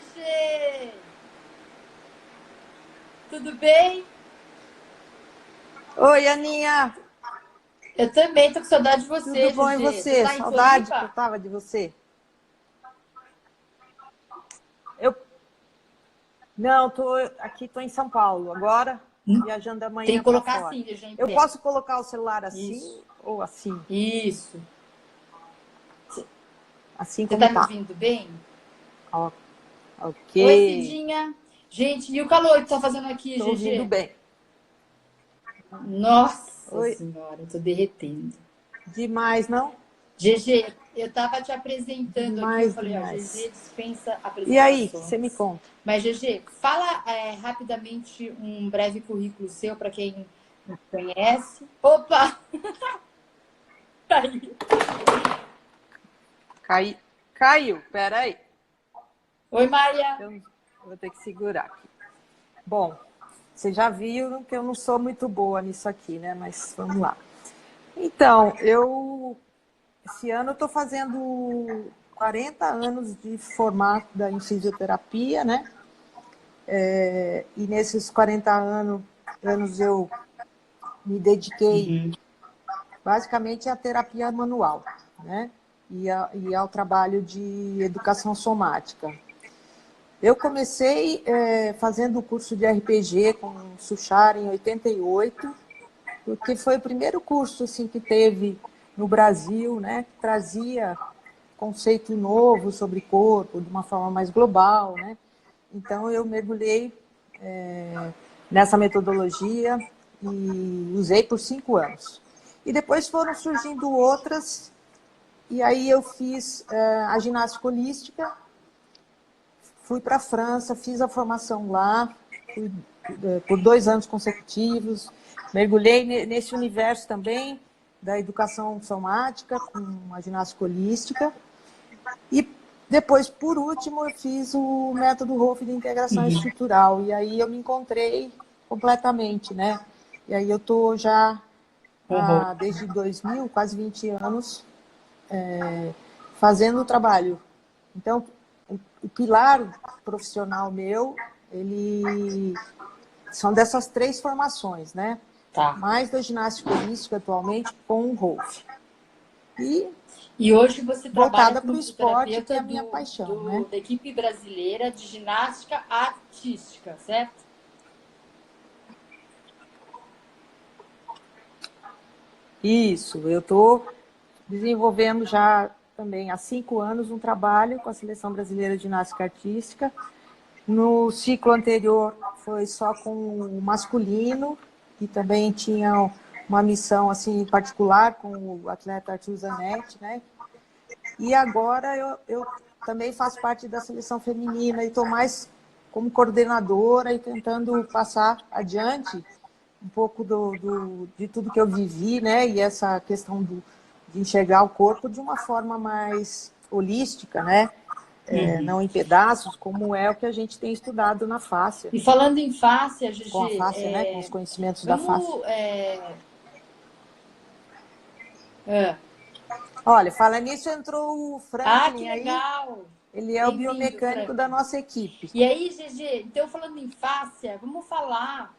GG! Tudo bem? Oi, Aninha. Eu também tô com saudade de você, Tudo bom e GG. Você você? tá em Saudade que eu Floripa? tava de você. Eu não, tô em São Paulo agora, viajando Tem amanhã que para colocar fora. assim, GG em Eu pé. posso colocar o celular Isso, assim ou assim? isso. Assim Você como tá me tá. ouvindo bem? Ó, ok. Oi, Cidinha. Gente, e o calor que tá fazendo aqui, Tô ouvindo GG? bem. Nossa Oi, Senhora, eu tô derretendo. demais, não? GG, eu tava te apresentando aqui, eu Demais, falei, ó, demais. GG dispensa E aí, o que você me apresentações. conta? Mas, GG, fala rapidamente um breve currículo seu para quem não conhece. Opa! Caiu. Caiu, peraí. Oi, Maria. Eu vou ter que segurar aqui. Bom, você já viu que eu não sou muito boa nisso aqui, né? Mas vamos lá. Então, esse ano eu estou fazendo 40 anos de formada em fisioterapia, né? E nesses 40 anos eu me dediquei Uhum. basicamente à terapia manual, né? E ao trabalho de educação somática. Eu comecei fazendo o curso de RPG com o Suchar em 88, porque foi o primeiro curso assim, que teve no Brasil, né? Que trazia conceito novo sobre corpo, de uma forma mais global, né? Então, eu mergulhei nessa metodologia e usei por 5 anos. E depois foram surgindo outras, e aí eu fiz a ginástica holística, fui para a França, fiz a formação lá, por 2 anos consecutivos, mergulhei nesse universo também da educação somática com a ginástica holística. E depois, por último, eu fiz o método Rolf de integração estrutural. E aí eu me encontrei completamente, né? E aí eu estou já Uhum. desde 2000, quase 20 anos, fazendo o trabalho. Então, o pilar profissional meu, ele são dessas 3 formações, né? Tá. Mais da ginástica holística atualmente com o Rolf. E E hoje você trabalha voltada como para o esporte, que é fisioterapeuta a minha paixão, né? da equipe brasileira de ginástica artística, certo? Isso, eu estou desenvolvendo já também há 5 anos um trabalho com a Seleção Brasileira de Ginástica Artística. No ciclo anterior foi só com o masculino e também tinha uma missão assim particular com o atleta Arthur Zanetti, né? E agora eu também faço parte da seleção feminina e estou mais como coordenadora e tentando passar adiante um pouco de tudo que eu vivi, né? E essa questão de enxergar o corpo de uma forma mais holística, né? Não em pedaços, como é o que a gente tem estudado na fáscia, E falando em fáscia, com a GG, fáscia, né? Com os conhecimentos da fáscia. vamos. É. Olha, fala nisso, entrou o Ah, que Franklin aí, legal! ele é o Bem-vindo, biomecânico da Franklin. nossa equipe. E aí, GG, então falando em fáscia, vamos falar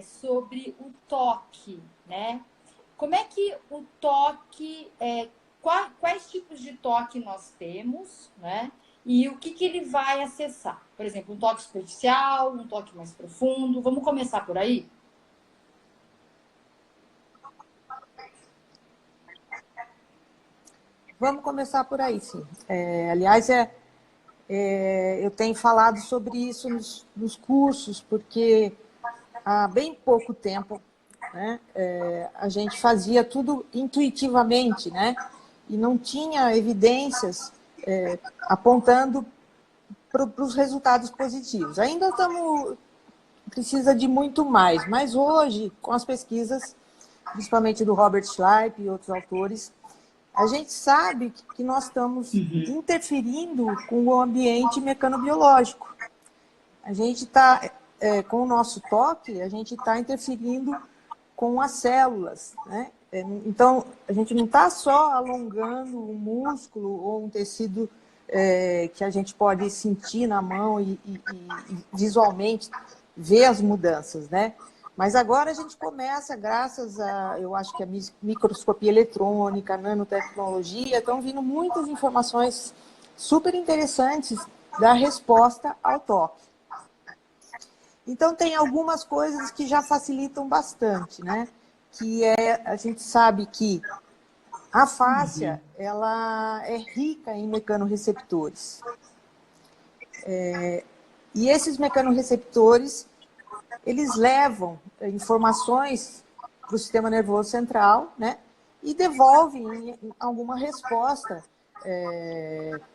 sobre o toque, né? Como é que o toque, quais tipos de toque nós temos, né? E o que ele vai acessar? Por exemplo, um toque superficial, um toque mais profundo. Vamos começar por aí? Vamos começar por aí, sim. Aliás, eu tenho falado sobre isso nos cursos, porque há bem pouco tempo, né, a gente fazia tudo intuitivamente, né, e não tinha evidências apontando para os resultados positivos. Ainda precisa de muito mais, mas hoje, com as pesquisas, principalmente do Robert Schleip e outros autores, a gente sabe que nós estamos interferindo com o ambiente mecanobiológico. A gente está, com o nosso toque, a gente está interferindo com as células, né? Então, a gente não está só alongando um músculo ou um tecido que a gente pode sentir na mão e visualmente ver as mudanças, né? Mas agora a gente começa, graças a, eu acho que a microscopia eletrônica, a nanotecnologia, estão vindo muitas informações super interessantes da resposta ao toque. Então, tem algumas coisas que já facilitam bastante, né? Que a gente sabe que a fáscia, ela é rica em mecanorreceptores. E esses mecanorreceptores, eles levam informações para o sistema nervoso central, né? E devolvem alguma resposta,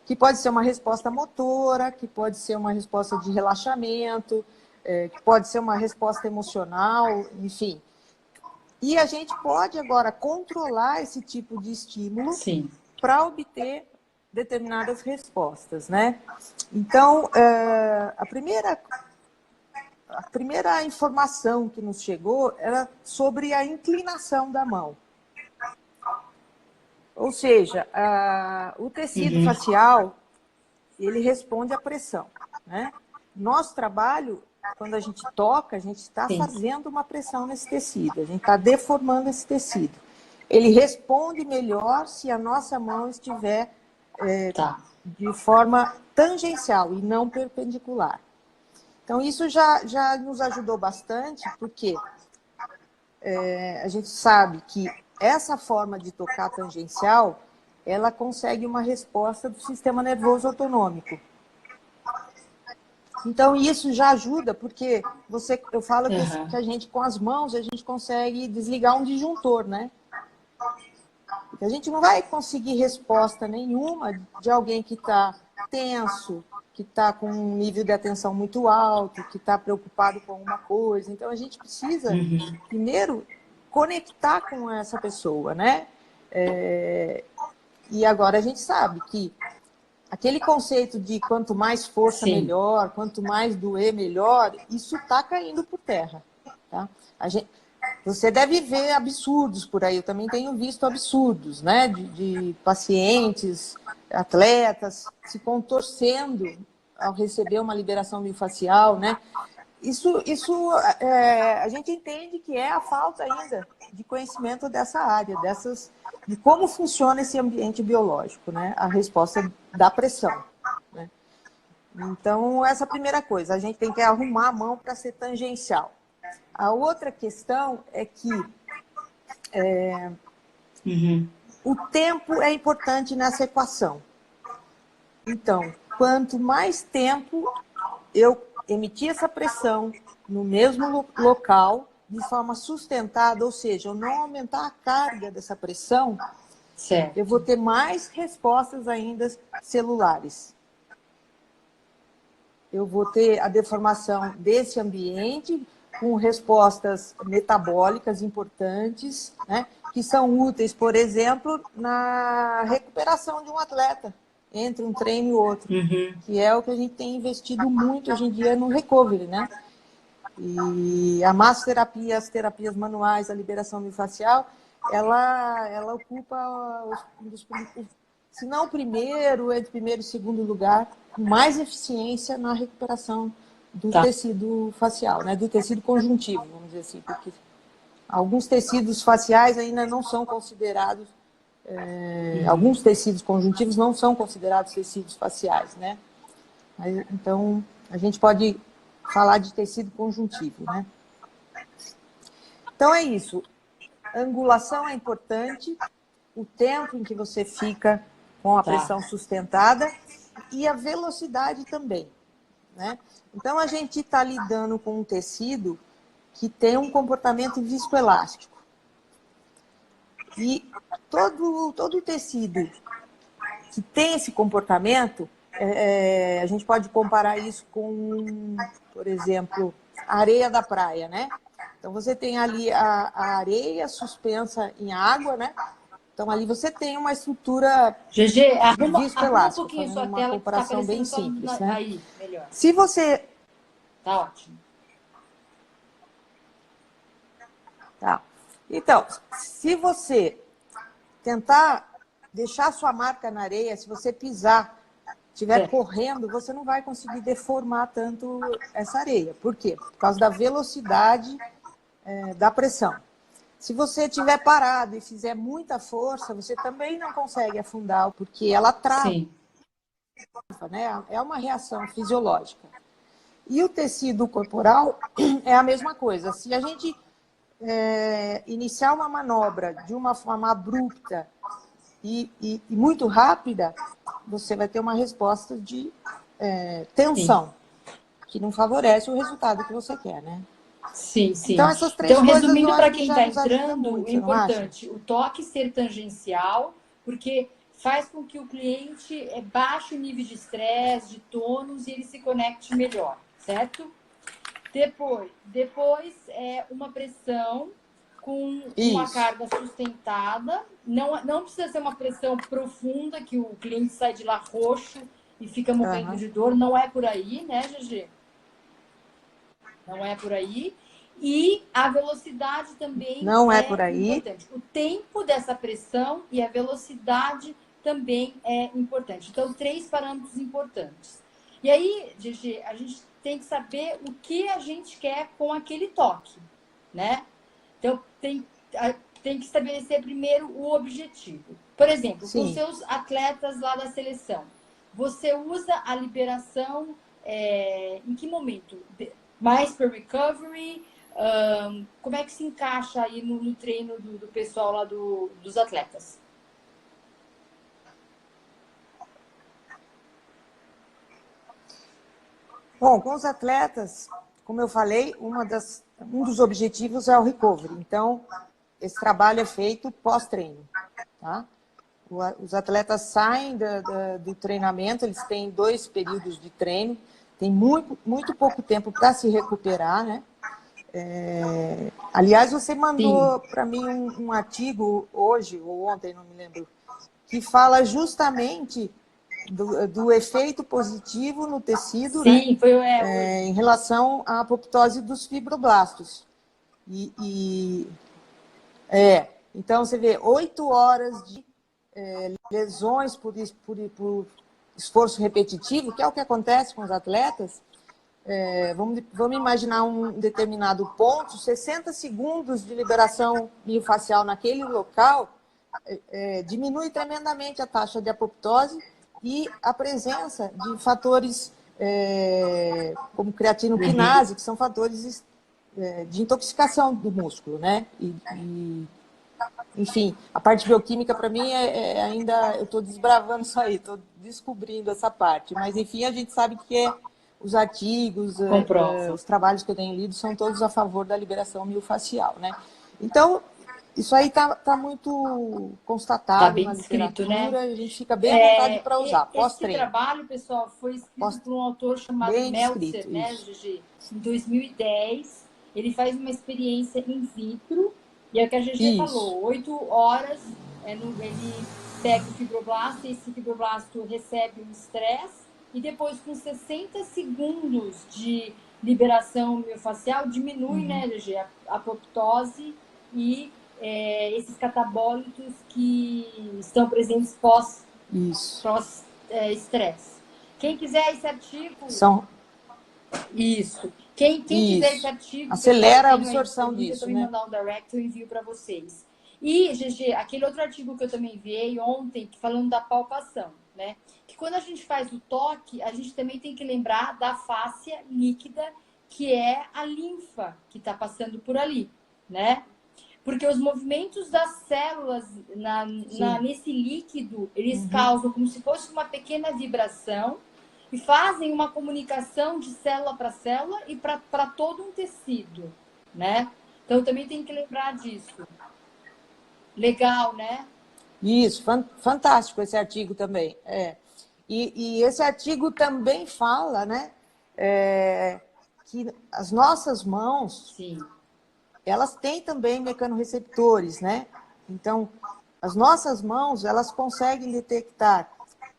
que pode ser uma resposta motora, que pode ser uma resposta de relaxamento, que pode ser uma resposta emocional, enfim. E a gente pode agora controlar esse tipo de estímulo para obter determinadas respostas, né? Então, a primeira informação que nos chegou era sobre a inclinação da mão. Ou seja, o tecido facial, ele responde à pressão, né? Nosso trabalho, quando a gente toca, a gente está fazendo uma pressão nesse tecido, a gente está deformando esse tecido. Ele responde melhor se a nossa mão estiver de forma tangencial e não perpendicular. Então, isso já nos ajudou bastante, porque a gente sabe que essa forma de tocar tangencial, ela consegue uma resposta do sistema nervoso autonômico. Então, isso já ajuda, porque eu falo que a gente, com as mãos, a gente consegue desligar um disjuntor, né? Porque a gente não vai conseguir resposta nenhuma de alguém que está tenso, que está com um nível de atenção muito alto, que está preocupado com alguma coisa. Então, a gente precisa, primeiro, conectar com essa pessoa, né? E agora a gente sabe que aquele conceito de quanto mais força, melhor, quanto mais doer, melhor, isso está caindo por terra. Tá? Você deve ver absurdos por aí, eu também tenho visto absurdos, né? De pacientes, atletas, se contorcendo ao receber uma liberação miofascial, né? Isso a gente entende que é a falta ainda de conhecimento dessa área, de como funciona esse ambiente biológico, né? A resposta da pressão, né? Então, essa é a primeira coisa, a gente tem que arrumar a mão para ser tangencial. A outra questão é que o tempo é importante nessa equação. Então, quanto mais tempo eu emitir essa pressão no mesmo local, de forma sustentada, ou seja, eu não aumentar a carga dessa pressão, eu vou ter mais respostas ainda celulares. Eu vou ter a deformação desse ambiente com respostas metabólicas importantes, né, que são úteis, por exemplo, na recuperação de um atleta, entre um treino e outro, que é o que a gente tem investido muito hoje em dia no recovery, né? E a massoterapia, as terapias manuais, a liberação miofascial, ela ocupa, se não o primeiro, entre primeiro e segundo lugar, com mais eficiência na recuperação do tecido facial, né? Do tecido conjuntivo, vamos dizer assim, porque alguns tecidos faciais ainda não são considerados, alguns tecidos conjuntivos não são considerados tecidos faciais, né? Então, a gente pode falar de tecido conjuntivo, né? Então, é isso. A angulação é importante, o tempo em que você fica com a pressão sustentada e a velocidade também, né? Então, a gente está lidando com um tecido que tem um comportamento viscoelástico. E todo tecido que tem esse comportamento, a gente pode comparar isso com, por exemplo, a areia da praia, né? Então, você tem ali a areia suspensa em água, né? Então, ali você tem uma estrutura arruma um pouquinho fazendo sua uma tela, que está comparação bem aparecendo só simples, né? aí, melhor. Se você... Tá ótimo. Tá. Então, se você tentar deixar sua marca na areia, se você pisar estiver correndo, você não vai conseguir deformar tanto essa areia. Por quê? Por causa da velocidade da pressão. Se você estiver parado e fizer muita força, você também não consegue afundar, porque ela trava, Sim. né? É uma reação fisiológica. E o tecido corporal é a mesma coisa. Se a gente iniciar uma manobra de uma forma abrupta e muito rápida, você vai ter uma resposta de tensão, que não favorece o resultado que você quer, né? Sim, sim. Então, essas três Então, coisas eu resumindo, para acho que quem já está nos ajuda entrando, muito, é você não acha? importante o toque ser tangencial, porque faz com que o cliente baixe o nível de estresse, de tônus e ele se conecte melhor, certo? Depois é uma pressão com uma Isso. carga sustentada. Não precisa ser uma pressão profunda, que o cliente sai de lá roxo e fica morrendo de dor. Não é por aí, né, GG? Não é por aí. E a velocidade também Não é é por aí. importante. O tempo dessa pressão e a velocidade também é importante. Então, 3 parâmetros importantes. E aí, GG, a gente tem que saber o que a gente quer com aquele toque, né? Então, tem que estabelecer primeiro o objetivo. Por exemplo, com Sim. seus atletas lá da seleção, você usa a liberação em que momento? Mais para recovery? Como é que se encaixa aí no treino do pessoal lá dos atletas? Bom, com os atletas, como eu falei, um dos objetivos é o recovery. Então, esse trabalho é feito pós-treino, tá? Os atletas saem do treinamento, eles têm 2 períodos de treino, tem muito pouco tempo para se recuperar, né? Aliás, você Sim. mandou para mim um artigo hoje, ou ontem, não me lembro, que fala justamente do efeito positivo no tecido, né? Sim, foi hoje. Em relação à apoptose dos fibroblastos. Então, você vê 8 horas de lesões por esforço repetitivo, que é o que acontece com os atletas. Vamos imaginar um determinado ponto, 60 segundos de liberação miofascial naquele local diminui tremendamente a taxa de apoptose e a presença de fatores como creatinoquinase, que são fatores de intoxicação do músculo, né? Enfim, a parte bioquímica para mim ainda eu estou desbravando isso aí, estou descobrindo essa parte. Mas enfim, a gente sabe que os artigos, Comprova. os trabalhos que eu tenho lido são todos a favor da liberação miofascial, né? Então, isso aí está muito Tá constatado bem na escrito, né? literatura, a gente fica bem à vontade para usar, Esse pós-treino. trabalho, pessoal, foi escrito por um autor chamado Bem Meltzer, descrito, né, isso. GG? Em 2010. Ele faz uma experiência in vitro, e é o que a GG Isso. falou, 8 horas, ele pega o fibroblasto, e esse fibroblasto recebe um estresse, e depois, com 60 segundos de liberação miofascial, diminui, né, GG, a apoptose e esses catabólitos que estão presentes pós-estresse. Quem quiser esse artigo... Isso. Quem quiser esse Isso. artigo, pessoal, eu Acelera a tenho aí absorção disponível, disso, também né? mandar um direct, eu envio para vocês. E, GG, aquele outro artigo que eu também enviei ontem, falando da palpação, né? Que quando a gente faz o toque, a gente também tem que lembrar da fáscia líquida, que é a linfa que está passando por ali, né? Porque os movimentos das células nesse líquido, eles causam como se fosse uma pequena vibração e fazem uma comunicação de célula para célula e para todo um tecido, né? Então, também tem que lembrar disso. Legal, né? Isso, fantástico esse artigo também. E esse artigo também fala, né, que as nossas mãos, Sim. elas têm também mecanorreceptores, né? Então, as nossas mãos, elas conseguem detectar,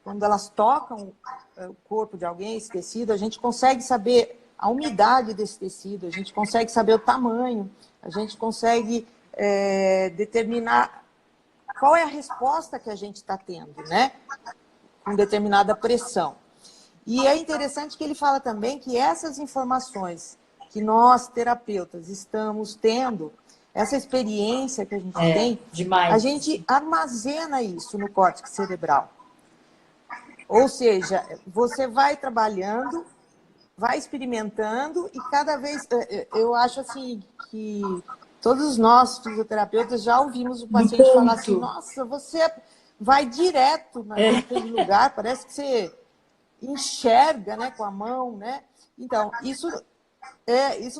quando elas tocam o corpo de alguém, esse tecido, a gente consegue saber a umidade desse tecido, a gente consegue saber o tamanho, a gente consegue determinar qual é a resposta que a gente está tendo, né? Com determinada pressão. E é interessante que ele fala também que essas informações que nós, terapeutas, estamos tendo, essa experiência que a gente tem, a demais. gente armazena isso no córtex cerebral. Ou seja, você vai trabalhando, vai experimentando e cada vez... Eu acho assim que todos nós, fisioterapeutas, já ouvimos o paciente falar assim, nossa, você vai direto naquele lugar, parece que você enxerga, né, com a mão, né? Então, isso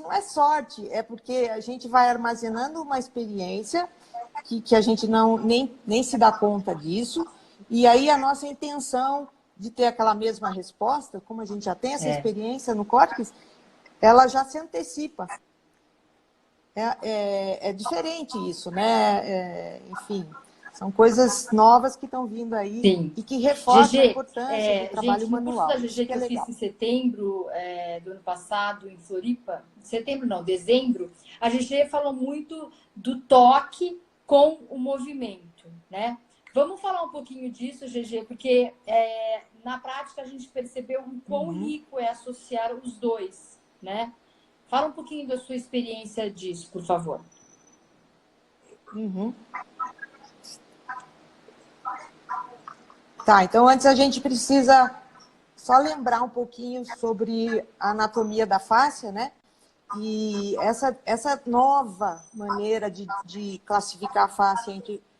não é sorte, é porque a gente vai armazenando uma experiência que a gente nem se dá conta disso, e aí a nossa intenção de ter aquela mesma resposta, como a gente já tem essa experiência no córtex, ela já se antecipa. É diferente isso, né? Enfim, são coisas novas que estão vindo aí. Sim. E que reforçam a GG, importância do trabalho manual. No curso da GG que eu fiz em setembro do ano passado, em Floripa, setembro não, dezembro, a GG falou muito do toque com o movimento, né? Vamos falar um pouquinho disso, GG, porque na prática a gente percebeu o quão rico é associar os dois, né? Fala um pouquinho da sua experiência disso, por favor. Tá, então antes a gente precisa só lembrar um pouquinho sobre a anatomia da fáscia, né? E essa nova maneira de classificar a fáscia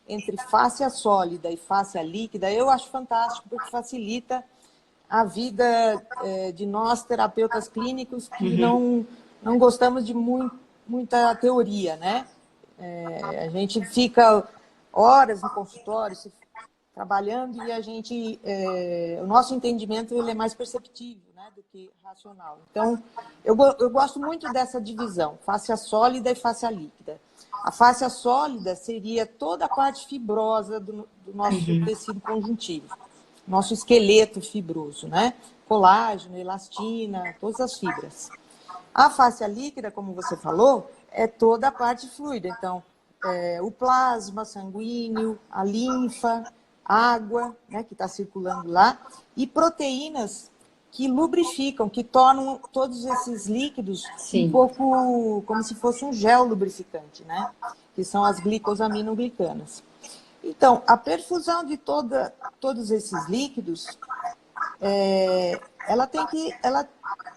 entre fáscia sólida e fáscia líquida, eu acho fantástico, porque facilita a vida de nós, terapeutas clínicos, que não gostamos de muita teoria, né? A gente fica horas no consultório trabalhando e o nosso entendimento ele é mais perceptível, né, do que racional. Então, eu gosto muito dessa divisão, fáscia sólida e fáscia líquida. A fáscia sólida seria toda a parte fibrosa do nosso tecido conjuntivo, nosso esqueleto fibroso, né? Colágeno, elastina, todas as fibras. A fáscia líquida, como você falou, é toda a parte fluida. Então, o plasma sanguíneo, a linfa, água, né, que está circulando lá, e proteínas que lubrificam, que tornam todos esses líquidos um pouco como se fosse um gel lubrificante, né? Que são as glicosaminoglicanas. Então, a perfusão de todos esses líquidos,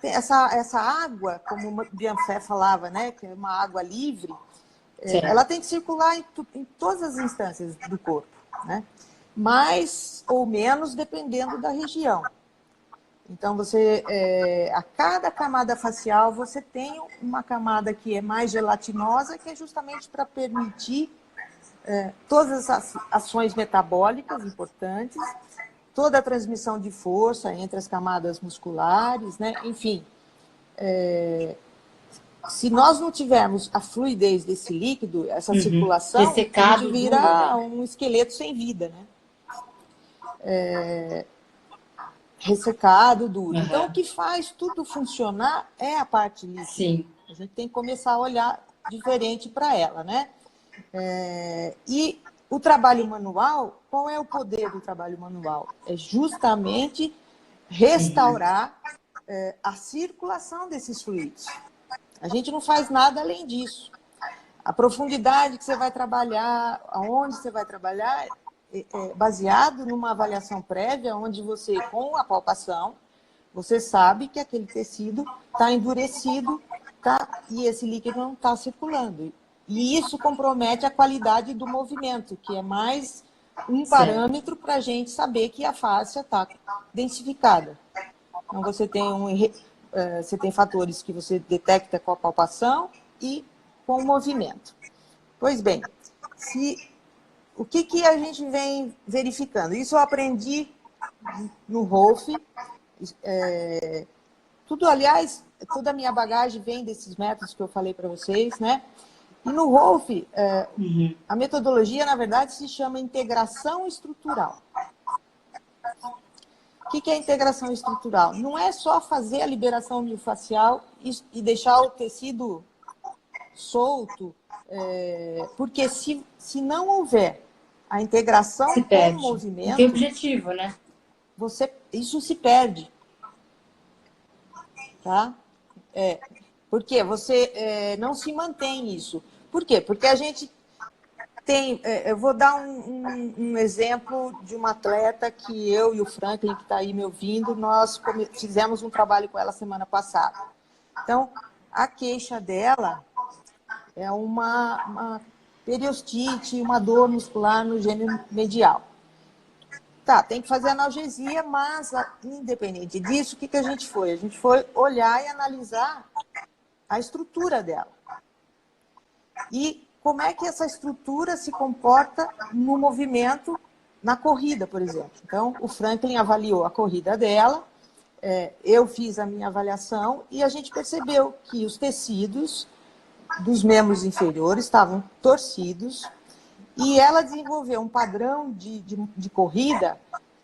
essa água, como o Bianfé falava, né, que é uma água livre, ela tem que circular em todas as instâncias do corpo, né? Mais ou menos dependendo da região. Então, a cada camada facial, você tem uma camada que é mais gelatinosa, que é justamente para permitir todas as ações metabólicas importantes, toda a transmissão de força entre as camadas musculares, né? Enfim, se nós não tivermos a fluidez desse líquido, essa circulação, ressecado, a gente vira duro, né? um esqueleto sem vida, né? Ressecado, duro. Então, o que faz tudo funcionar é a parte líquida. Sim. A gente tem que começar a olhar diferente para ela, né? E o trabalho manual, qual é o poder do trabalho manual? É justamente restaurar a circulação desses fluidos. A gente não faz nada além disso. A profundidade que você vai trabalhar, aonde você vai trabalhar, baseado numa avaliação prévia, onde você, com a palpação, você sabe que aquele tecido está endurecido, e esse líquido não está circulando. E isso compromete a qualidade do movimento, que é mais um parâmetro para a gente saber que a fáscia está densificada. Então, você tem fatores que você detecta com a palpação e com o movimento. Pois bem, o que a gente vem verificando? Isso eu aprendi no Rolf. Aliás, toda a minha bagagem vem desses métodos que eu falei para vocês, né? E no Rolf, a metodologia, na verdade, se chama integração estrutural. O que é integração estrutural? Não é só fazer a liberação miofascial e deixar o tecido solto, porque se não houver a integração com o movimento... Não tem objetivo, né? Isso se perde. tá? Porque você não se mantém isso. Por quê? Porque a gente tem... eu vou dar um exemplo de uma atleta que eu e o Franklin, que está aí me ouvindo, nós fizemos um trabalho com ela semana passada. Então, a queixa dela é uma periostite, uma dor muscular no gêmeo medial. Tá, tem que fazer analgesia, mas independente disso, o que a gente foi? A gente foi olhar e analisar a estrutura dela. E como é que essa estrutura se comporta no movimento, na corrida, por exemplo. Então, o Franklin avaliou a corrida dela, eu fiz a minha avaliação e a gente percebeu que os tecidos dos membros inferiores estavam torcidos e ela desenvolveu um padrão de corrida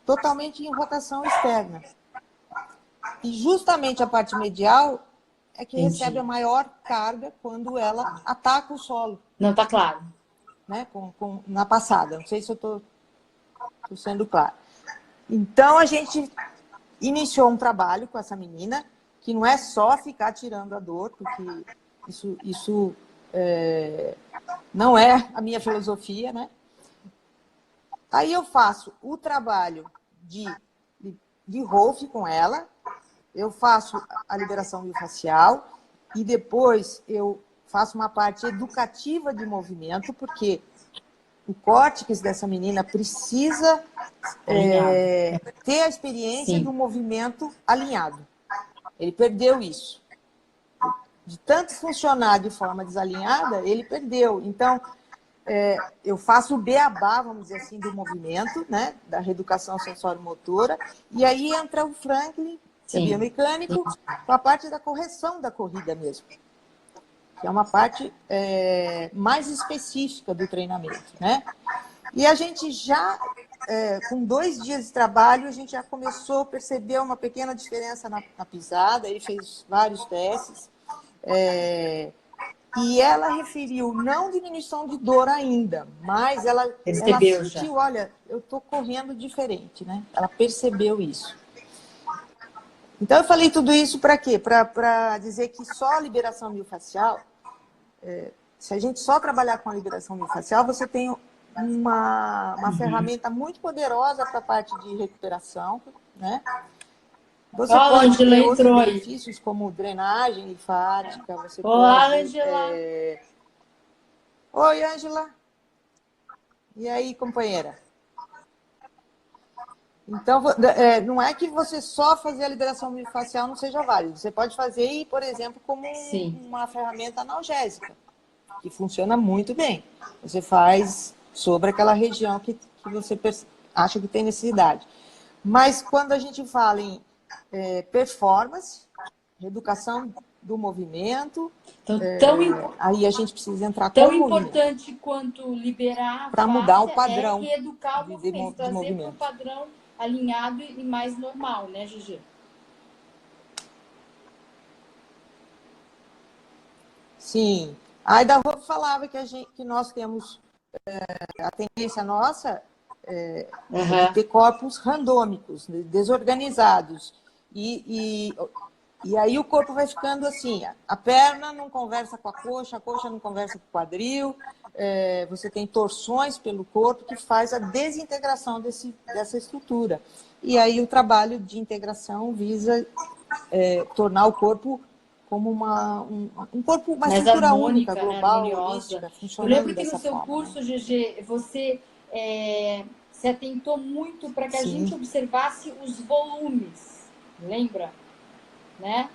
totalmente em rotação externa. E justamente a parte medial é que recebe a maior carga quando ela ataca o solo. Não está claro. Né? Na passada, não sei se eu estou sendo claro. Então, a gente iniciou um trabalho com essa menina, que não é só ficar tirando a dor, porque isso não é a minha filosofia, né? Aí eu faço o trabalho de Rolf com ela, eu faço a liberação miofascial e depois eu faço uma parte educativa de movimento, porque o córtex dessa menina precisa ter a experiência do movimento alinhado. Ele perdeu isso. De tanto funcionar de forma desalinhada, ele perdeu. Então, eu faço o beabá, vamos dizer assim, do movimento, né? Da reeducação sensório-motora, e aí entra o Franklin, que é biomecânico, com a parte da correção da corrida mesmo, que é uma parte mais específica do treinamento, né? E a gente já, com 2 dias de trabalho, a gente já começou a perceber uma pequena diferença na pisada, ele fez vários testes, e ela referiu, não diminuição de dor ainda, mas ela sentiu, olha, eu estou correndo diferente, né? Ela percebeu isso. Então, eu falei tudo isso para quê? Para dizer que só a liberação miofascial, se a gente só trabalhar com a liberação miofascial, você tem uma ferramenta muito poderosa para a parte de recuperação, né? Você pode ter outros benefícios, como drenagem linfática. Você Olá, pode, Ângela. Oi, Ângela. E aí, companheira? Então, não é que você só fazer a liberação miofascial não seja válido. Você pode fazer, por exemplo, como uma ferramenta analgésica, que funciona muito bem. Você faz sobre aquela região que você acha que tem necessidade. Mas quando a gente fala em performance, reeducação do movimento, então, aí a gente precisa entrar com o movimento. Tão importante quanto liberar para mudar o padrão reeducar o movimento, de trazer movimento. para um padrão alinhado e mais normal, né, Gigi? Sim. A Aida Rolf falava que nós temos a tendência nossa de ter corpos randômicos, desorganizados. E aí o corpo vai ficando assim, a perna não conversa com a coxa não conversa com o quadril, você tem torções pelo corpo que faz a desintegração dessa estrutura. E aí o trabalho de integração visa tornar o corpo como um corpo, uma estrutura harmônica, única, global, né? holística, funcionando Eu lembro que dessa no seu forma, curso, né? GG, você se atentou muito para que a gente observasse os volumes, lembra? Né?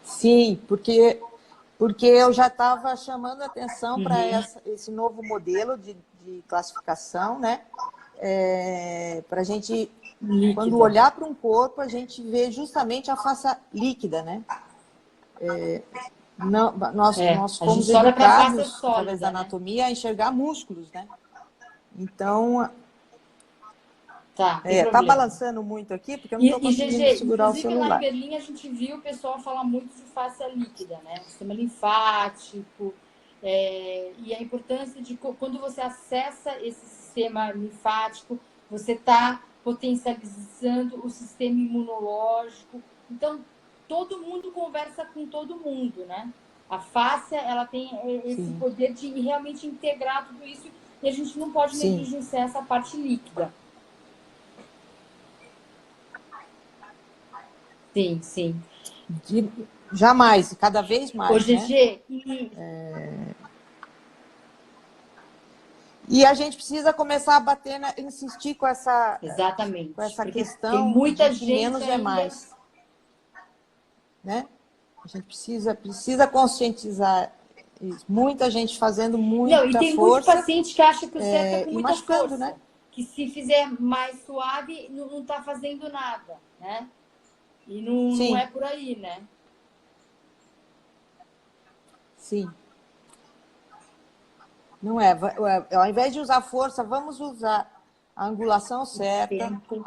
Sim, porque eu já estava chamando a atenção para esse novo modelo de classificação, né? Para a gente, quando olhar para um corpo, a gente vê justamente a face líquida, né? Nós fomos educados, através da anatomia, a enxergar músculos, né? Então, tá balançando muito aqui, porque eu não estou conseguindo segurar o celular. Inclusive, lá em Berlim, a gente viu o pessoal falar muito de face líquida, né? O sistema linfático, e a importância de quando você acessa esse sistema linfático, você está potencializando o sistema imunológico. Então, todo mundo conversa com todo mundo, né? A fáscia, ela tem esse Sim. poder de realmente integrar tudo isso e a gente não pode Sim. negligenciar essa parte líquida. Sim, sim. Jamais, cada vez mais, Ô, né? GG, E a gente precisa começar a bater, insistir exatamente. com essa Porque tem questão de muita que gente menos é ainda. mais, né? A gente precisa conscientizar isso. Muita gente fazendo Não, e muita tem muito força paciente que acha que o certo é com e muita machucando, né? força. Que se fizer mais suave, não está fazendo nada, né? E não é Sim, por aí, né? sim. Não é. Ao invés de usar força, vamos usar a angulação certa, Tempo,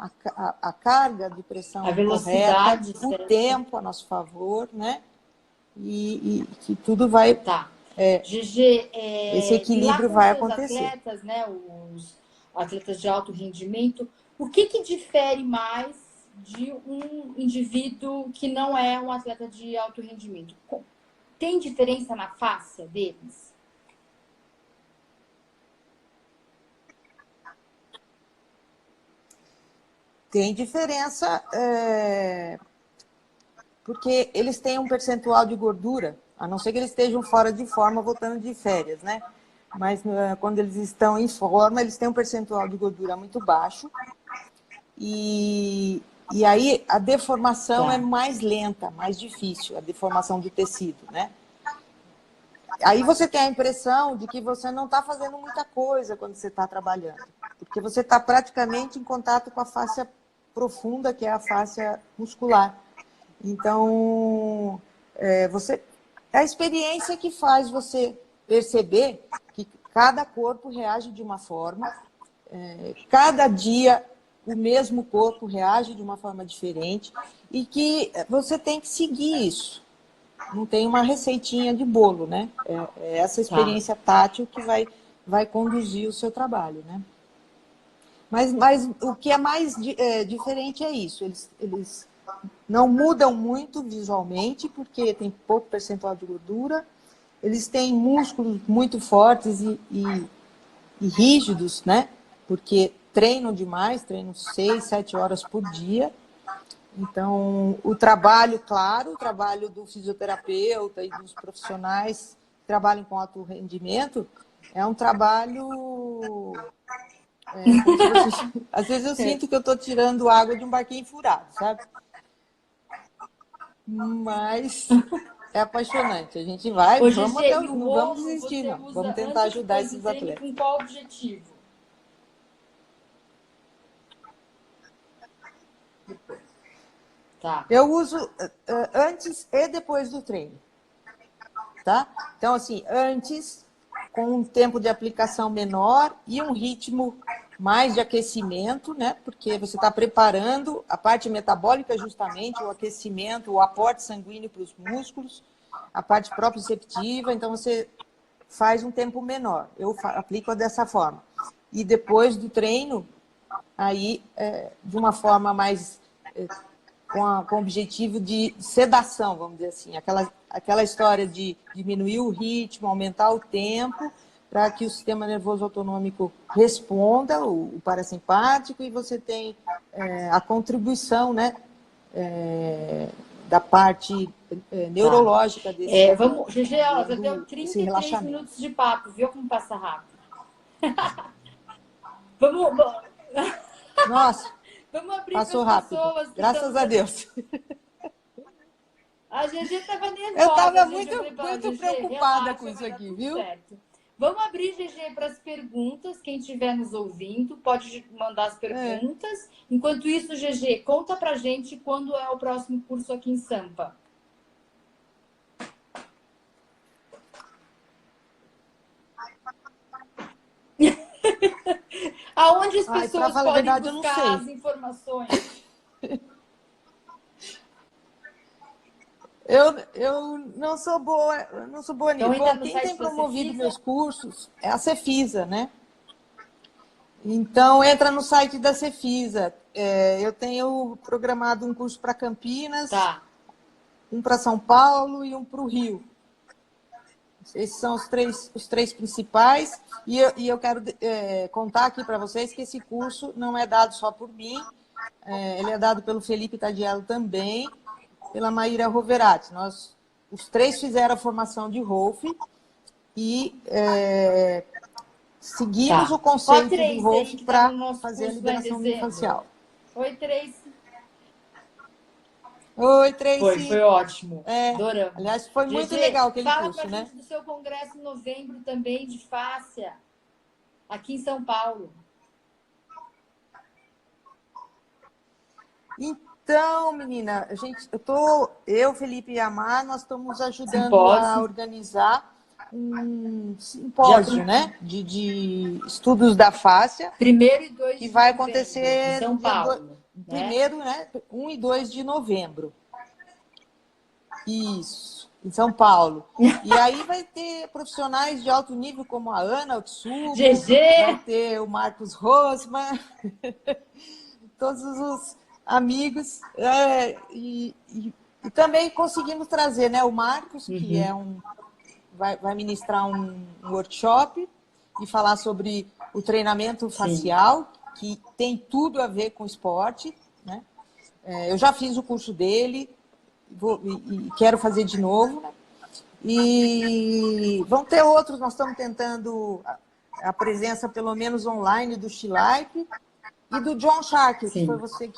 a carga de a pressão correta, velocidade o certa. tempo a nosso favor, né? E que tudo vai, Tá. GG, esse e lá equilíbrio com os vai seus acontecer. atletas, né? Os atletas de alto rendimento, o que difere mais de um indivíduo que não é um atleta de alto rendimento? Tem diferença na fáscia deles? Tem diferença, porque eles têm um percentual de gordura, a não ser que eles estejam fora de forma, voltando de férias, né? Mas quando eles estão em forma, eles têm um percentual de gordura muito baixo. E aí a deformação é mais lenta, mais difícil, a deformação do tecido, né? Aí você tem a impressão de que você não está fazendo muita coisa quando você está trabalhando, porque você está praticamente em contato com a fáscia profunda, que é a fáscia muscular. Então, é a experiência que faz você perceber que cada corpo reage de uma forma, cada dia o mesmo corpo reage de uma forma diferente e que você tem que seguir isso. Não tem uma receitinha de bolo, né? É essa experiência tátil que vai conduzir o seu trabalho, né? Mas o que é mais diferente é isso. Eles não mudam muito visualmente, porque tem pouco percentual de gordura. Eles têm músculos muito fortes e rígidos, né? Porque treinam demais, treinam 6, 7 horas por dia. Então, o trabalho, claro, o trabalho do fisioterapeuta e dos profissionais que trabalham com alto rendimento é um trabalho... às vezes eu sinto que eu estou tirando água de um barquinho furado, sabe? Mas é apaixonante. A gente vai, Ô, vamos GG, até e o não vamos ovo desistir, você não. Vamos usa tentar antes e ajudar depois do esses treino atletas. com qual objetivo? Tá. Eu uso antes e depois do treino, tá? Então, assim, antes, com um tempo de aplicação menor e um ritmo mais de aquecimento, né? Porque você está preparando a parte metabólica, justamente, o aquecimento, o aporte sanguíneo para os músculos, a parte proprioceptiva, então você faz um tempo menor. Eu aplico dessa forma. E depois do treino, aí, de uma forma mais... com o objetivo de sedação, vamos dizer assim. Aquela história de diminuir o ritmo, aumentar o tempo, para que o sistema nervoso autonômico responda, o parasimpático, e você tem a contribuição, né, da parte neurológica desse Vamos, GG, ó, já deu esse 33 relaxamento. minutos de papo, viu como passa rápido? Vamos, Nossa, vamos abrir para passou as rápido. pessoas que estão Graças nos a assistindo. Deus. A GG estava Eu nervosa, estava gente. Eu falei para ela, muito GG, preocupada com relaxa, isso vai dar aqui, tudo viu? certo. Vamos abrir, GG, para as perguntas. Quem estiver nos ouvindo, pode mandar as perguntas. Enquanto isso, GG, conta pra gente quando é o próximo curso aqui em Sampa. Aonde as Para pessoas falar a podem verdade, eu não buscar sei. as informações? Eu não sou boa, Então nisso. entra Bom, no quem tem site da promovido Cefisa. meus cursos é a Cefisa, né? Então, entra no site da Cefisa. Eu tenho programado um curso para Campinas, Tá. um para São Paulo e um para o Rio. Esses são os três principais. E eu quero contar aqui para vocês que esse curso não é dado só por mim, ele é dado pelo Felipe Tadiello também, pela Maíra Roverati. Os três fizeram a formação de Rolf e seguimos o conceito de Rolf para fazer a liberação miofascial. Oi, Tracy. Oi, Tracy. Foi ótimo. Adoramos. Aliás, foi muito legal aquele curso, né? Fala pra gente do seu congresso em novembro também, de fáscia, aqui em São Paulo. Então, menina, eu, Felipe e a Mar, nós estamos ajudando a organizar um simpósio, né? De estudos da fáscia. 1º e 2 de novembro, que vai acontecer em São Paulo. Primeiro, né? 1 e 2 de novembro. Isso, em São Paulo. E aí vai ter profissionais de alto nível como a Ana Otsubo, vai ter o Marcos Rosman, todos os amigos. E também conseguimos trazer, né, o Marcos, que vai ministrar um workshop e falar sobre o treinamento facial, que tem tudo a ver com esporte, né? Eu já fiz o curso dele, e quero fazer de novo, né? E vão ter outros, nós estamos tentando a presença, pelo menos online, do Schleip e do John Shark, que foi você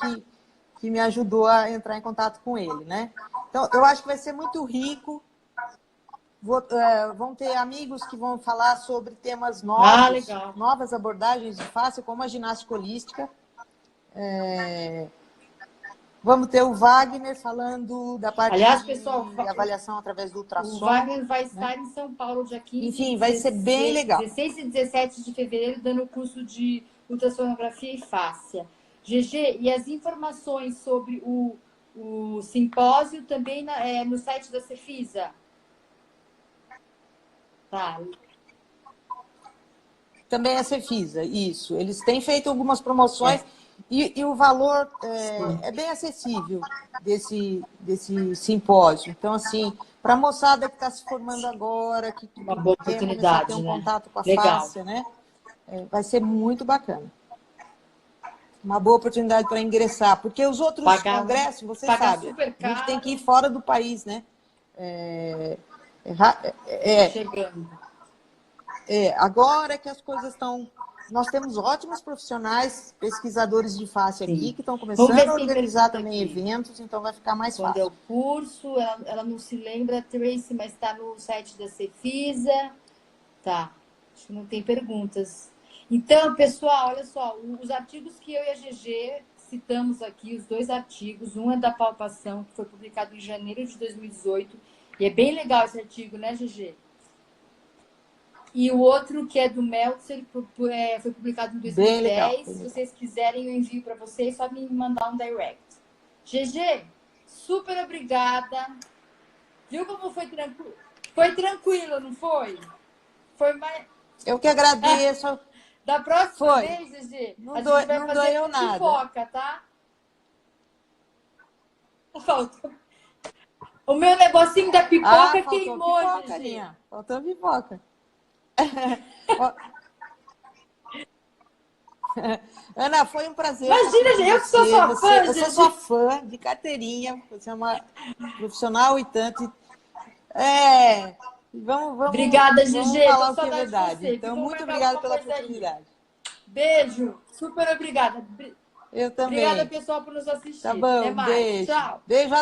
que me ajudou a entrar em contato com ele, né? Então, eu acho que vai ser muito rico. Vão ter amigos que vão falar sobre temas novos, novas abordagens de face, como a ginástica holística. Vamos ter o Wagner falando da parte de avaliação através do ultrassom. O Wagner vai estar em São Paulo dia 15. Enfim, vai ser bem legal. 16 e 17 de fevereiro, dando o curso de ultrassonografia e fáscia. GG, e as informações sobre o simpósio também no site da Cefisa? Tá. Também é Cefisa, isso. Eles têm feito algumas promoções e o valor é bem acessível desse simpósio. Então, assim, para a moçada que está se formando agora, que uma boa oportunidade, ter um contato com a fáscia, né? Vai ser muito bacana. Uma boa oportunidade para ingressar, porque os outros congressos, você sabe, a gente tem que ir fora do país, né? Chegando. Agora que as coisas estão... Nós temos ótimos profissionais, pesquisadores de face aqui, que estão começando a organizar também eventos, então vai ficar mais fácil. Quando é o curso, ela não se lembra, Tracy, mas está no site da Cefisa. Tá, acho que não tem perguntas. Então, pessoal, olha só, os artigos que eu e a GG citamos aqui, os 2 artigos, um é da palpação, que foi publicado em janeiro de 2018, e é bem legal esse artigo, né, GG? E o outro, que é do Meltzer, foi publicado em 2010. Se vocês quiserem, eu envio para vocês, só me mandar um direct. GG, super obrigada. Viu como foi tranquilo? Foi tranquilo, não foi? Foi mais... Eu que agradeço. Da próxima vez, GG, a gente vai fazer com pipoca, tá? Faltou. O meu negocinho da pipoca queimou, GG. Faltou pipoca. Ana, foi um prazer. Imagina, eu que sou sua fã, eu sou sua fã de carteirinha. Você é uma profissional e tanto. Vamos. Obrigada, GG. Falar o que é verdade. Então, muito obrigada pela oportunidade. Beijo. Super obrigada. Eu também. Obrigada, pessoal, por nos assistir. Tá bom, até mais. beijo. Tchau. Beijo.